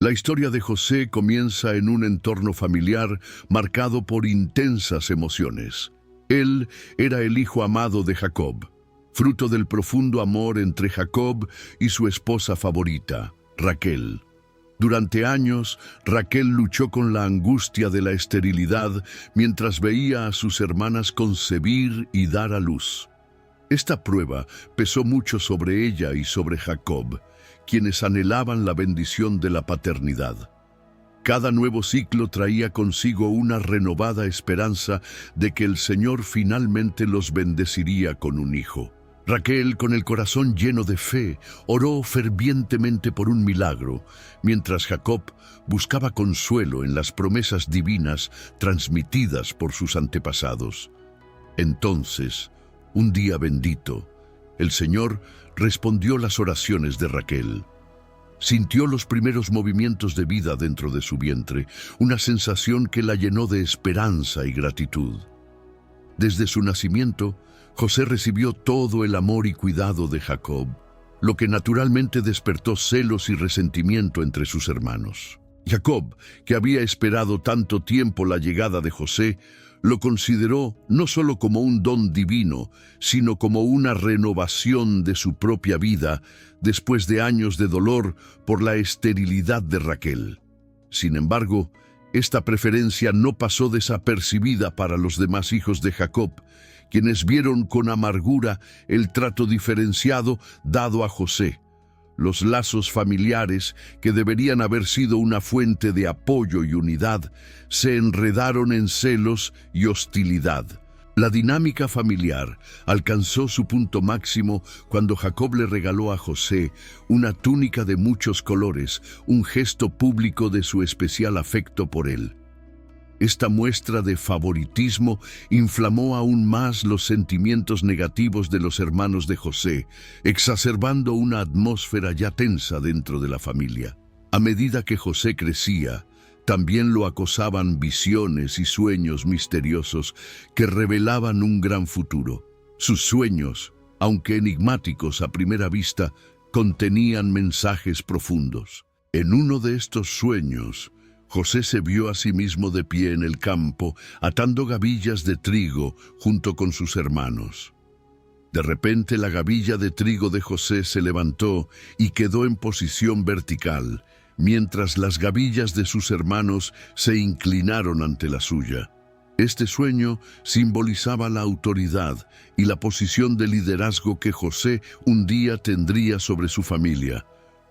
La historia de José comienza en un entorno familiar marcado por intensas emociones. Él era el hijo amado de Jacob, fruto del profundo amor entre Jacob y su esposa favorita, Raquel. Durante años, Raquel luchó con la angustia de la esterilidad mientras veía a sus hermanas concebir y dar a luz. Esta prueba pesó mucho sobre ella y sobre Jacob, quienes anhelaban la bendición de la paternidad. Cada nuevo ciclo traía consigo una renovada esperanza de que el Señor finalmente los bendeciría con un hijo. Raquel, con el corazón lleno de fe, oró fervientemente por un milagro, mientras Jacob buscaba consuelo en las promesas divinas transmitidas por sus antepasados. Entonces, un día bendito, el Señor respondió las oraciones de Raquel. Sintió los primeros movimientos de vida dentro de su vientre, una sensación que la llenó de esperanza y gratitud. Desde su nacimiento, José recibió todo el amor y cuidado de Jacob, lo que naturalmente despertó celos y resentimiento entre sus hermanos. Jacob, que había esperado tanto tiempo la llegada de José, lo consideró no solo como un don divino, sino como una renovación de su propia vida después de años de dolor por la esterilidad de Raquel. Sin embargo, esta preferencia no pasó desapercibida para los demás hijos de Jacob, quienes vieron con amargura el trato diferenciado dado a José. Los lazos familiares, que deberían haber sido una fuente de apoyo y unidad, se enredaron en celos y hostilidad. La dinámica familiar alcanzó su punto máximo cuando Jacob le regaló a José una túnica de muchos colores, un gesto público de su especial afecto por él. Esta muestra de favoritismo inflamó aún más los sentimientos negativos de los hermanos de José, exacerbando una atmósfera ya tensa dentro de la familia. A medida que José crecía, también lo acosaban visiones y sueños misteriosos que revelaban un gran futuro. Sus sueños, aunque enigmáticos a primera vista, contenían mensajes profundos. En uno de estos sueños, José se vio a sí mismo de pie en el campo, atando gavillas de trigo junto con sus hermanos. De repente la gavilla de trigo de José se levantó y quedó en posición vertical, mientras las gavillas de sus hermanos se inclinaron ante la suya. Este sueño simbolizaba la autoridad y la posición de liderazgo que José un día tendría sobre su familia,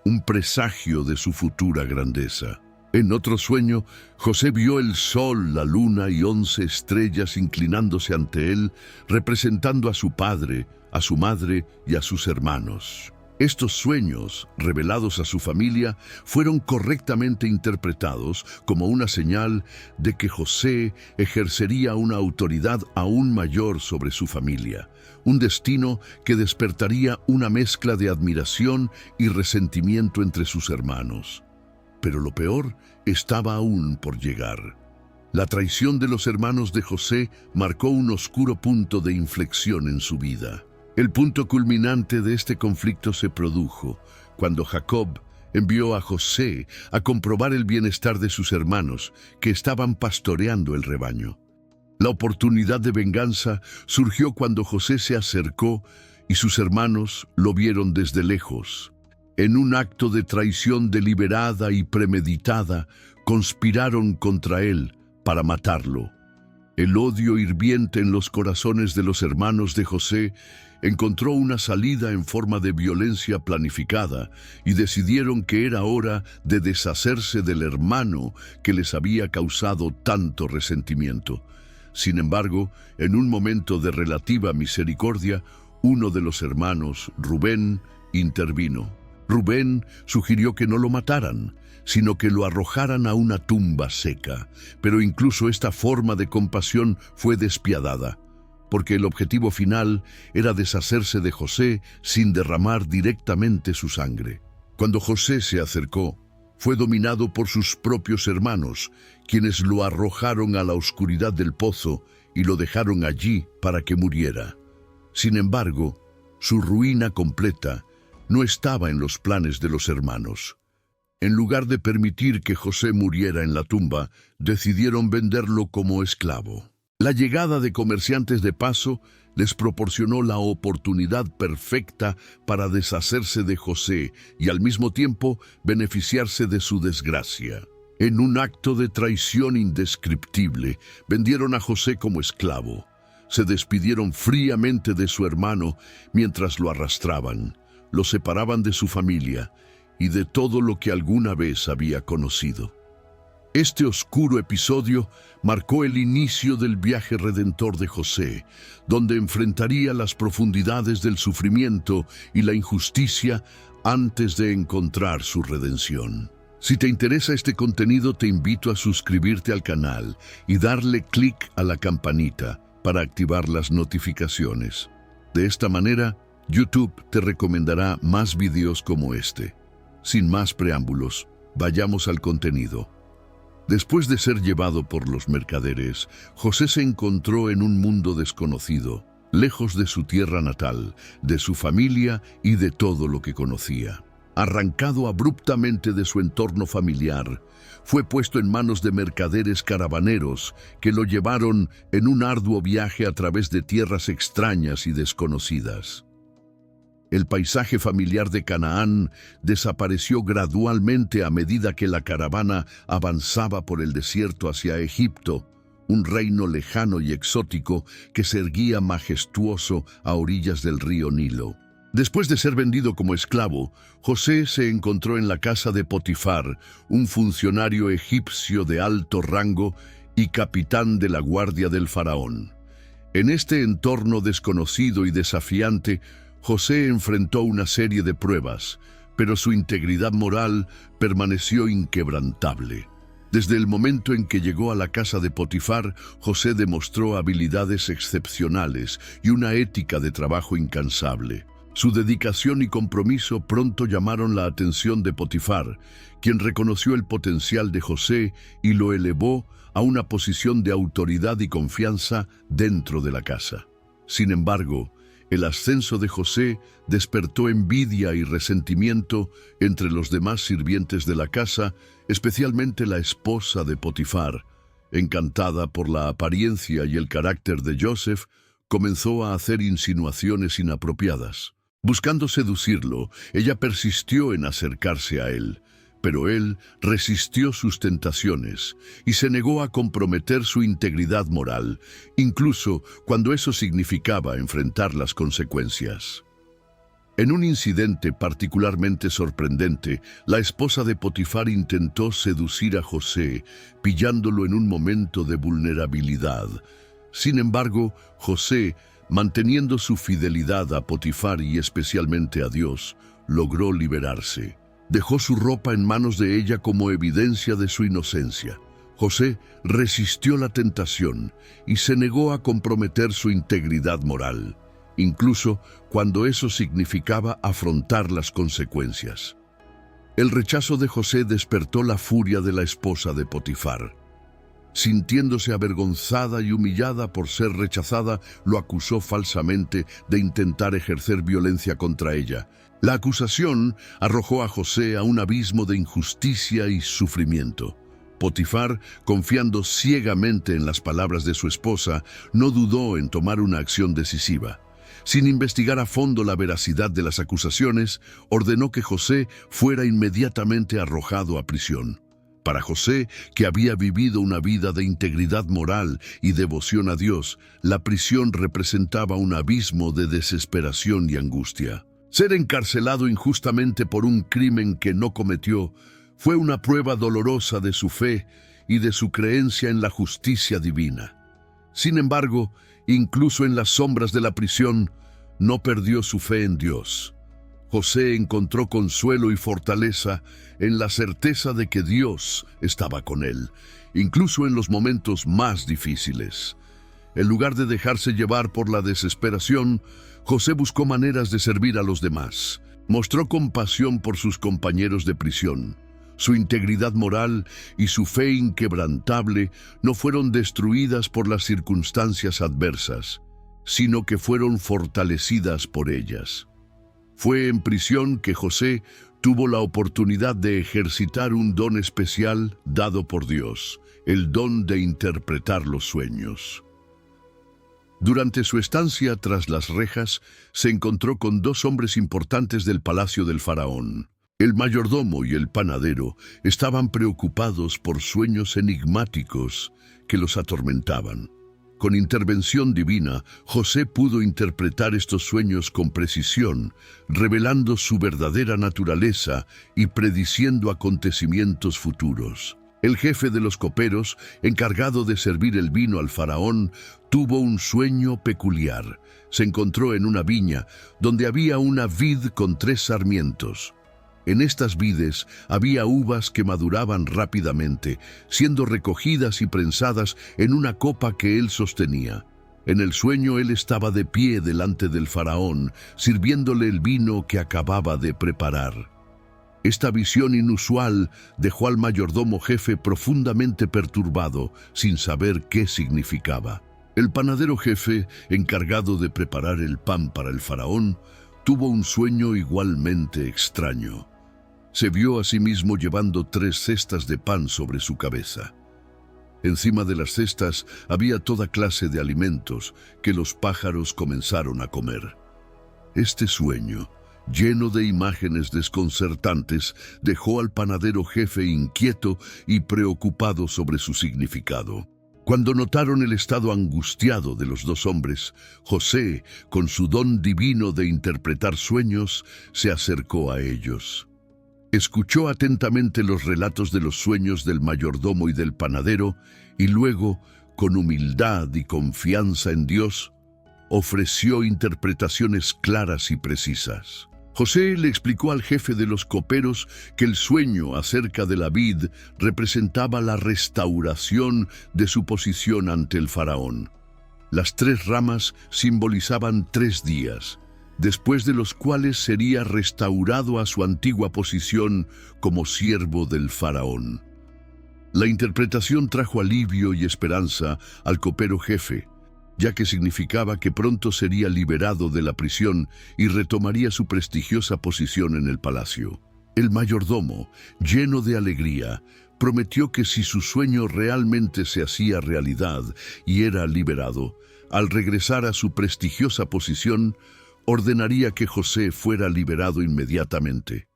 un presagio de su futura grandeza. En otro sueño, José vio el sol, la luna y 11 estrellas inclinándose ante él, representando a su padre, a su madre y a sus hermanos. Estos sueños, revelados a su familia, fueron correctamente interpretados como una señal de que José ejercería una autoridad aún mayor sobre su familia, un destino que despertaría una mezcla de admiración y resentimiento entre sus hermanos. Pero lo peor estaba aún por llegar. La traición de los hermanos de José marcó un oscuro punto de inflexión en su vida. El punto culminante de este conflicto se produjo cuando Jacob envió a José a comprobar el bienestar de sus hermanos que estaban pastoreando el rebaño. La oportunidad de venganza surgió cuando José se acercó y sus hermanos lo vieron desde lejos. En un acto de traición deliberada y premeditada, conspiraron contra él para matarlo. El odio hirviente en los corazones de los hermanos de José encontró una salida en forma de violencia planificada y decidieron que era hora de deshacerse del hermano que les había causado tanto resentimiento. Sin embargo, en un momento de relativa misericordia, uno de los hermanos, Rubén, intervino. Rubén sugirió que no lo mataran, sino que lo arrojaran a una tumba seca, pero incluso esta forma de compasión fue despiadada, porque el objetivo final era deshacerse de José sin derramar directamente su sangre. Cuando José se acercó, fue dominado por sus propios hermanos, quienes lo arrojaron a la oscuridad del pozo y lo dejaron allí para que muriera. Sin embargo, su ruina completa no estaba en los planes de los hermanos. En lugar de permitir que José muriera en la tumba, decidieron venderlo como esclavo. La llegada de comerciantes de paso les proporcionó la oportunidad perfecta para deshacerse de José y al mismo tiempo beneficiarse de su desgracia. En un acto de traición indescriptible, vendieron a José como esclavo. Se despidieron fríamente de su hermano mientras lo arrastraban, lo separaban de su familia y de todo lo que alguna vez había conocido. Este oscuro episodio marcó el inicio del viaje redentor de José, donde enfrentaría las profundidades del sufrimiento y la injusticia antes de encontrar su redención. Si te interesa este contenido, te invito a suscribirte al canal y darle clic a la campanita para activar las notificaciones. De esta manera, YouTube te recomendará más videos como este. Sin más preámbulos, vayamos al contenido. Después de ser llevado por los mercaderes, José se encontró en un mundo desconocido, lejos de su tierra natal, de su familia y de todo lo que conocía. Arrancado abruptamente de su entorno familiar, fue puesto en manos de mercaderes caravaneros que lo llevaron en un arduo viaje a través de tierras extrañas y desconocidas. El paisaje familiar de Canaán desapareció gradualmente a medida que la caravana avanzaba por el desierto hacia Egipto, un reino lejano y exótico que se erguía majestuoso a orillas del río Nilo. Después de ser vendido como esclavo, José se encontró en la casa de Potifar, un funcionario egipcio de alto rango y capitán de la guardia del faraón. En este entorno desconocido y desafiante, José enfrentó una serie de pruebas, pero su integridad moral permaneció inquebrantable. Desde el momento en que llegó a la casa de Potifar, José demostró habilidades excepcionales y una ética de trabajo incansable. Su dedicación y compromiso pronto llamaron la atención de Potifar, quien reconoció el potencial de José y lo elevó a una posición de autoridad y confianza dentro de la casa. Sin embargo, el ascenso de José despertó envidia y resentimiento entre los demás sirvientes de la casa, especialmente la esposa de Potifar. Encantada por la apariencia y el carácter de Joseph, comenzó a hacer insinuaciones inapropiadas. Buscando seducirlo, ella persistió en acercarse a él, pero él resistió sus tentaciones y se negó a comprometer su integridad moral, incluso cuando eso significaba enfrentar las consecuencias. En un incidente particularmente sorprendente, la esposa de Potifar intentó seducir a José, pillándolo en un momento de vulnerabilidad. Sin embargo, José, manteniendo su fidelidad a Potifar y especialmente a Dios, logró liberarse. Dejó su ropa en manos de ella como evidencia de su inocencia. José resistió la tentación y se negó a comprometer su integridad moral, incluso cuando eso significaba afrontar las consecuencias. El rechazo de José despertó la furia de la esposa de Potifar. Sintiéndose avergonzada y humillada por ser rechazada, lo acusó falsamente de intentar ejercer violencia contra ella. La acusación arrojó a José a un abismo de injusticia y sufrimiento. Potifar, confiando ciegamente en las palabras de su esposa, no dudó en tomar una acción decisiva. Sin investigar a fondo la veracidad de las acusaciones, ordenó que José fuera inmediatamente arrojado a prisión. Para José, que había vivido una vida de integridad moral y devoción a Dios, la prisión representaba un abismo de desesperación y angustia. Ser encarcelado injustamente por un crimen que no cometió fue una prueba dolorosa de su fe y de su creencia en la justicia divina. Sin embargo, incluso en las sombras de la prisión, no perdió su fe en Dios. José encontró consuelo y fortaleza en la certeza de que Dios estaba con él, incluso en los momentos más difíciles. En lugar de dejarse llevar por la desesperación, José buscó maneras de servir a los demás. Mostró compasión por sus compañeros de prisión. Su integridad moral y su fe inquebrantable no fueron destruidas por las circunstancias adversas, sino que fueron fortalecidas por ellas. Fue en prisión que José tuvo la oportunidad de ejercitar un don especial dado por Dios, el don de interpretar los sueños. Durante su estancia tras las rejas, se encontró con dos hombres importantes del palacio del faraón. El mayordomo y el panadero estaban preocupados por sueños enigmáticos que los atormentaban. Con intervención divina, José pudo interpretar estos sueños con precisión, revelando su verdadera naturaleza y prediciendo acontecimientos futuros. El jefe de los coperos, encargado de servir el vino al faraón, tuvo un sueño peculiar. Se encontró en una viña donde había una vid con 3 sarmientos. En estas vides había uvas que maduraban rápidamente, siendo recogidas y prensadas en una copa que él sostenía. En el sueño él estaba de pie delante del faraón, sirviéndole el vino que acababa de preparar. Esta visión inusual dejó al mayordomo jefe profundamente perturbado, sin saber qué significaba. El panadero jefe, encargado de preparar el pan para el faraón, tuvo un sueño igualmente extraño. Se vio a sí mismo llevando 3 cestas de pan sobre su cabeza. Encima de las cestas había toda clase de alimentos que los pájaros comenzaron a comer. Este sueño, lleno de imágenes desconcertantes, dejó al panadero jefe inquieto y preocupado sobre su significado. Cuando notaron el estado angustiado de los 2 hombres, José, con su don divino de interpretar sueños, se acercó a ellos. Escuchó atentamente los relatos de los sueños del mayordomo y del panadero, y luego, con humildad y confianza en Dios, ofreció interpretaciones claras y precisas. José le explicó al jefe de los coperos que el sueño acerca de la vid representaba la restauración de su posición ante el faraón. Las 3 ramas simbolizaban 3 días, después de los cuales sería restaurado a su antigua posición como siervo del faraón. La interpretación trajo alivio y esperanza al copero jefe, ya que significaba que pronto sería liberado de la prisión y retomaría su prestigiosa posición en el palacio. El mayordomo, lleno de alegría, prometió que si su sueño realmente se hacía realidad y era liberado, al regresar a su prestigiosa posición, ordenaría que José fuera liberado inmediatamente.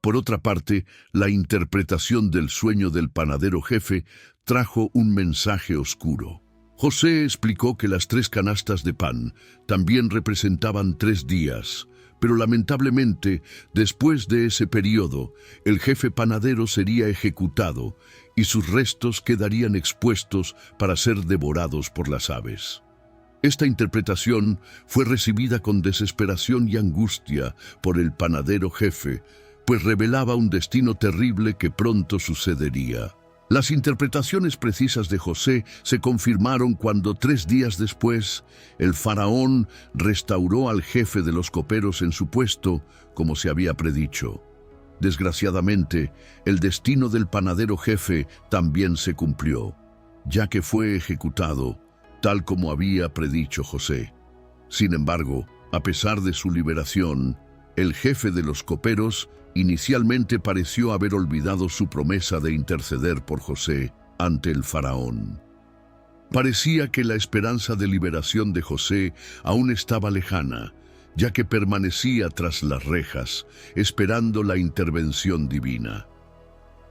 Por otra parte, la interpretación del sueño del panadero jefe trajo un mensaje oscuro. José explicó que las 3 canastas de pan también representaban 3 días, pero lamentablemente, después de ese periodo, el jefe panadero sería ejecutado y sus restos quedarían expuestos para ser devorados por las aves. Esta interpretación fue recibida con desesperación y angustia por el panadero jefe, pues revelaba un destino terrible que pronto sucedería. Las interpretaciones precisas de José se confirmaron cuando 3 días después, el faraón restauró al jefe de los coperos en su puesto, como se había predicho. Desgraciadamente, el destino del panadero jefe también se cumplió, ya que fue ejecutado, tal como había predicho José. Sin embargo, a pesar de su liberación, el jefe de los coperos inicialmente pareció haber olvidado su promesa de interceder por José ante el faraón. Parecía que la esperanza de liberación de José aún estaba lejana, ya que permanecía tras las rejas, esperando la intervención divina.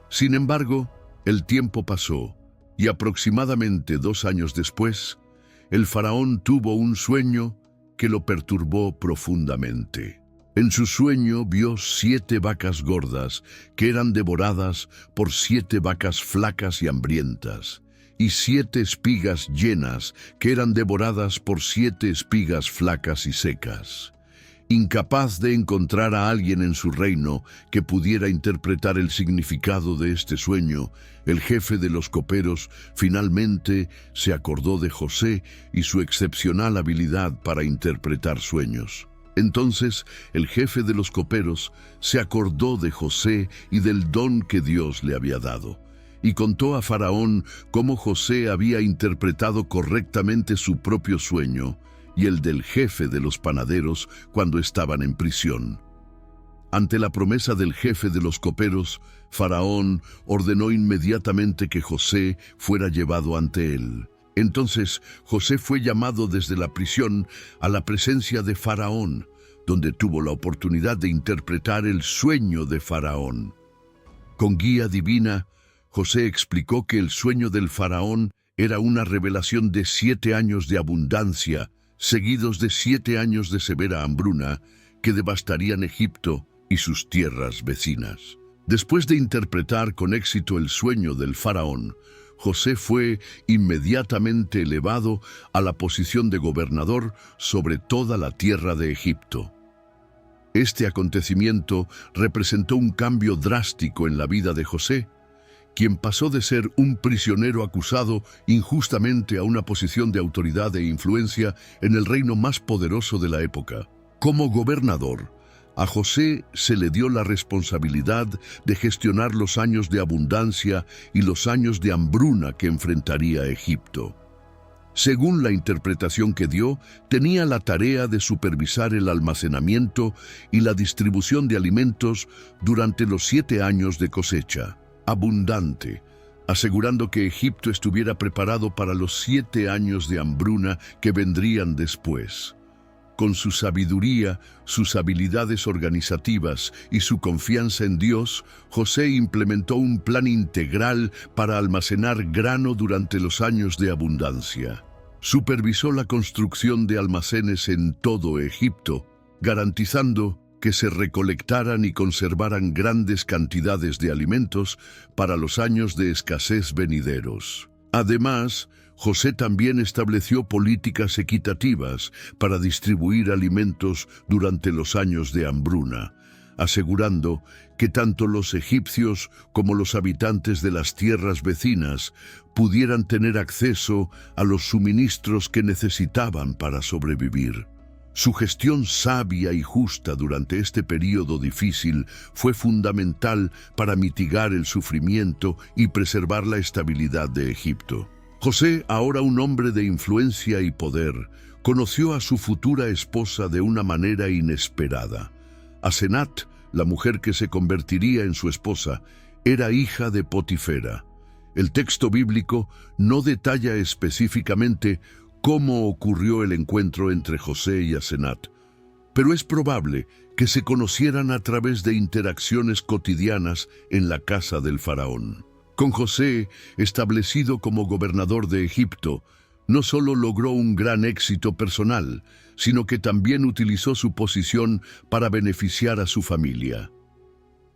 Sin embargo, el tiempo pasó, y aproximadamente 2 años después, el faraón tuvo un sueño que lo perturbó profundamente. En su sueño vio 7 vacas gordas que eran devoradas por 7 vacas flacas y hambrientas, y 7 espigas llenas que eran devoradas por 7 espigas flacas y secas. Incapaz de encontrar a alguien en su reino que pudiera interpretar el significado de este sueño, el jefe de los coperos finalmente se acordó de José y su excepcional habilidad para interpretar sueños. Entonces, el jefe de los coperos se acordó de José y del don que Dios le había dado, y contó a Faraón cómo José había interpretado correctamente su propio sueño y el del jefe de los panaderos cuando estaban en prisión. Ante la promesa del jefe de los coperos, Faraón ordenó inmediatamente que José fuera llevado ante él. Entonces José fue llamado desde la prisión a la presencia de Faraón, donde tuvo la oportunidad de interpretar el sueño de Faraón. Con guía divina, José explicó que el sueño del Faraón era una revelación de 7 años de abundancia, seguidos de 7 años de severa hambruna, que devastarían Egipto y sus tierras vecinas. Después de interpretar con éxito el sueño del Faraón, José fue inmediatamente elevado a la posición de gobernador sobre toda la tierra de Egipto. Este acontecimiento representó un cambio drástico en la vida de José, quien pasó de ser un prisionero acusado injustamente a una posición de autoridad e influencia en el reino más poderoso de la época. Como gobernador, a José se le dio la responsabilidad de gestionar los años de abundancia y los años de hambruna que enfrentaría Egipto. Según la interpretación que dio, tenía la tarea de supervisar el almacenamiento y la distribución de alimentos durante los 7 años de cosecha abundante, asegurando que Egipto estuviera preparado para los 7 años de hambruna que vendrían después. Con su sabiduría, sus habilidades organizativas y su confianza en Dios, José implementó un plan integral para almacenar grano durante los años de abundancia. Supervisó la construcción de almacenes en todo Egipto, garantizando que se recolectaran y conservaran grandes cantidades de alimentos para los años de escasez venideros. Además, José también estableció políticas equitativas para distribuir alimentos durante los años de hambruna, asegurando que tanto los egipcios como los habitantes de las tierras vecinas pudieran tener acceso a los suministros que necesitaban para sobrevivir. Su gestión sabia y justa durante este período difícil fue fundamental para mitigar el sufrimiento y preservar la estabilidad de Egipto. José, ahora un hombre de influencia y poder, conoció a su futura esposa de una manera inesperada. Asenat, la mujer que se convertiría en su esposa, era hija de Potifera. El texto bíblico no detalla específicamente cómo ocurrió el encuentro entre José y Asenat, pero es probable que se conocieran a través de interacciones cotidianas en la casa del faraón. Con José, establecido como gobernador de Egipto, no solo logró un gran éxito personal, sino que también utilizó su posición para beneficiar a su familia.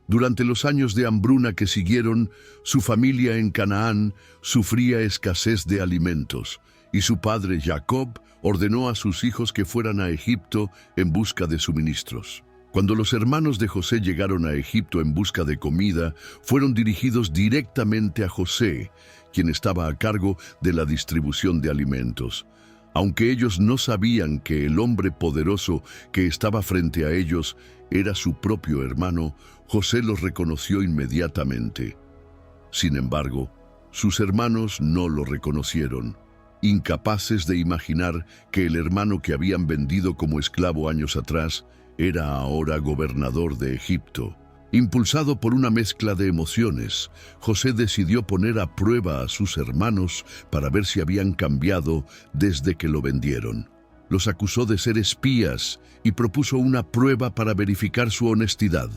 Durante los años de hambruna que siguieron, su familia en Canaán sufría escasez de alimentos, y su padre Jacob ordenó a sus hijos que fueran a Egipto en busca de suministros. Cuando los hermanos de José llegaron a Egipto en busca de comida, fueron dirigidos directamente a José, quien estaba a cargo de la distribución de alimentos. Aunque ellos no sabían que el hombre poderoso que estaba frente a ellos era su propio hermano, José los reconoció inmediatamente. Sin embargo, sus hermanos no lo reconocieron, incapaces de imaginar que el hermano que habían vendido como esclavo años atrás era ahora gobernador de Egipto. Impulsado por una mezcla de emociones, José decidió poner a prueba a sus hermanos para ver si habían cambiado desde que lo vendieron. Los acusó de ser espías y propuso una prueba para verificar su honestidad.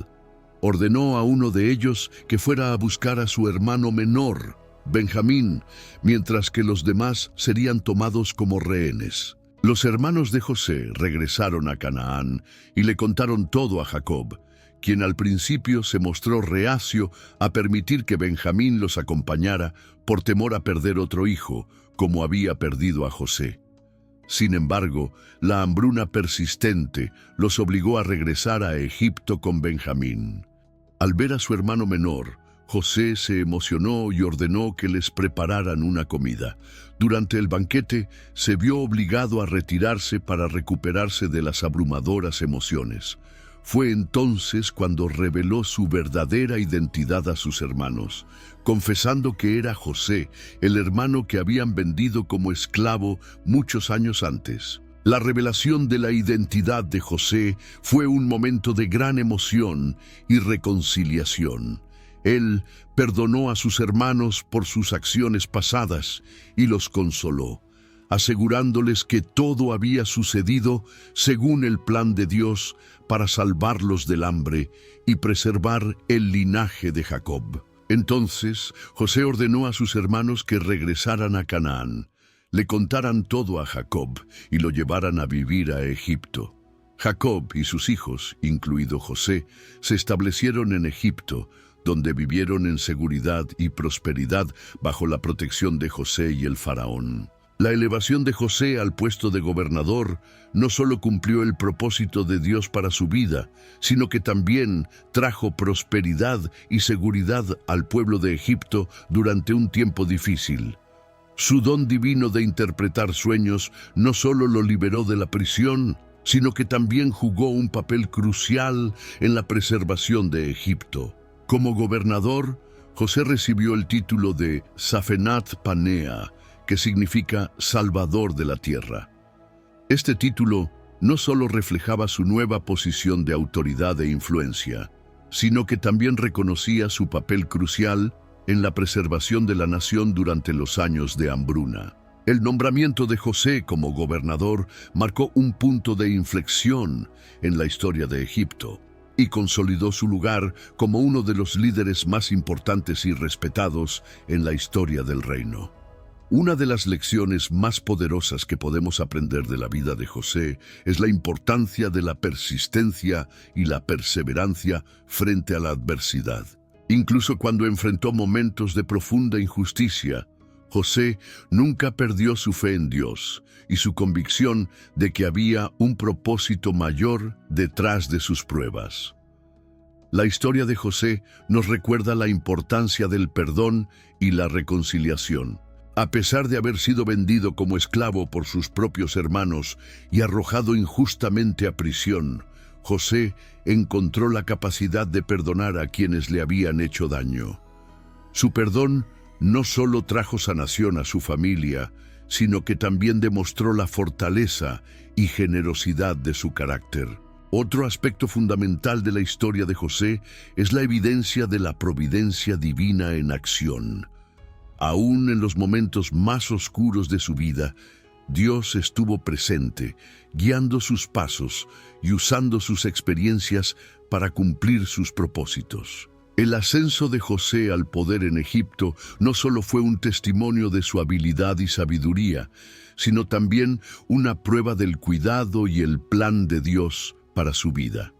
Ordenó a uno de ellos que fuera a buscar a su hermano menor, Benjamín, mientras que los demás serían tomados como rehenes. Los hermanos de José regresaron a Canaán y le contaron todo a Jacob, quien al principio se mostró reacio a permitir que Benjamín los acompañara por temor a perder otro hijo, como había perdido a José. Sin embargo, la hambruna persistente los obligó a regresar a Egipto con Benjamín. Al ver a su hermano menor, José se emocionó y ordenó que les prepararan una comida. Durante el banquete, se vio obligado a retirarse para recuperarse de las abrumadoras emociones. Fue entonces cuando reveló su verdadera identidad a sus hermanos, confesando que era José, el hermano que habían vendido como esclavo muchos años antes. La revelación de la identidad de José fue un momento de gran emoción y reconciliación. Él perdonó a sus hermanos por sus acciones pasadas y los consoló, asegurándoles que todo había sucedido según el plan de Dios para salvarlos del hambre y preservar el linaje de Jacob. Entonces José ordenó a sus hermanos que regresaran a Canaán, le contaran todo a Jacob y lo llevaran a vivir a Egipto. Jacob y sus hijos, incluido José, se establecieron en Egipto, donde vivieron en seguridad y prosperidad bajo la protección de José y el faraón. La elevación de José al puesto de gobernador no solo cumplió el propósito de Dios para su vida, sino que también trajo prosperidad y seguridad al pueblo de Egipto durante un tiempo difícil. Su don divino de interpretar sueños no solo lo liberó de la prisión, sino que también jugó un papel crucial en la preservación de Egipto. Como gobernador, José recibió el título de Safenat Panea, que significa Salvador de la Tierra. Este título no solo reflejaba su nueva posición de autoridad e influencia, sino que también reconocía su papel crucial en la preservación de la nación durante los años de hambruna. El nombramiento de José como gobernador marcó un punto de inflexión en la historia de Egipto y consolidó su lugar como uno de los líderes más importantes y respetados en la historia del reino. Una de las lecciones más poderosas que podemos aprender de la vida de José es la importancia de la persistencia y la perseverancia frente a la adversidad. Incluso cuando enfrentó momentos de profunda injusticia, José nunca perdió su fe en Dios y su convicción de que había un propósito mayor detrás de sus pruebas. La historia de José nos recuerda la importancia del perdón y la reconciliación. A pesar de haber sido vendido como esclavo por sus propios hermanos y arrojado injustamente a prisión, José encontró la capacidad de perdonar a quienes le habían hecho daño. Su perdón no solo trajo sanación a su familia, sino que también demostró la fortaleza y generosidad de su carácter. Otro aspecto fundamental de la historia de José es la evidencia de la providencia divina en acción. Aún en los momentos más oscuros de su vida, Dios estuvo presente, guiando sus pasos y usando sus experiencias para cumplir sus propósitos. El ascenso de José al poder en Egipto no solo fue un testimonio de su habilidad y sabiduría, sino también una prueba del cuidado y el plan de Dios para su vida.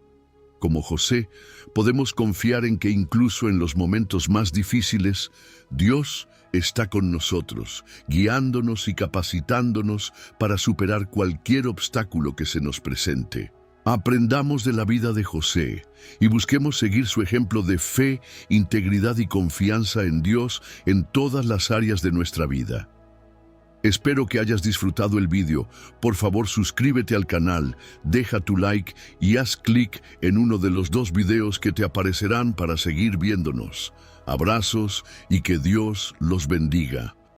Como José, podemos confiar en que incluso en los momentos más difíciles, Dios está con nosotros, guiándonos y capacitándonos para superar cualquier obstáculo que se nos presente. Aprendamos de la vida de José y busquemos seguir su ejemplo de fe, integridad y confianza en Dios en todas las áreas de nuestra vida. Espero que hayas disfrutado el vídeo. Por favor, suscríbete al canal, deja tu like y haz clic en uno de los 2 videos que te aparecerán para seguir viéndonos. Abrazos y que Dios los bendiga.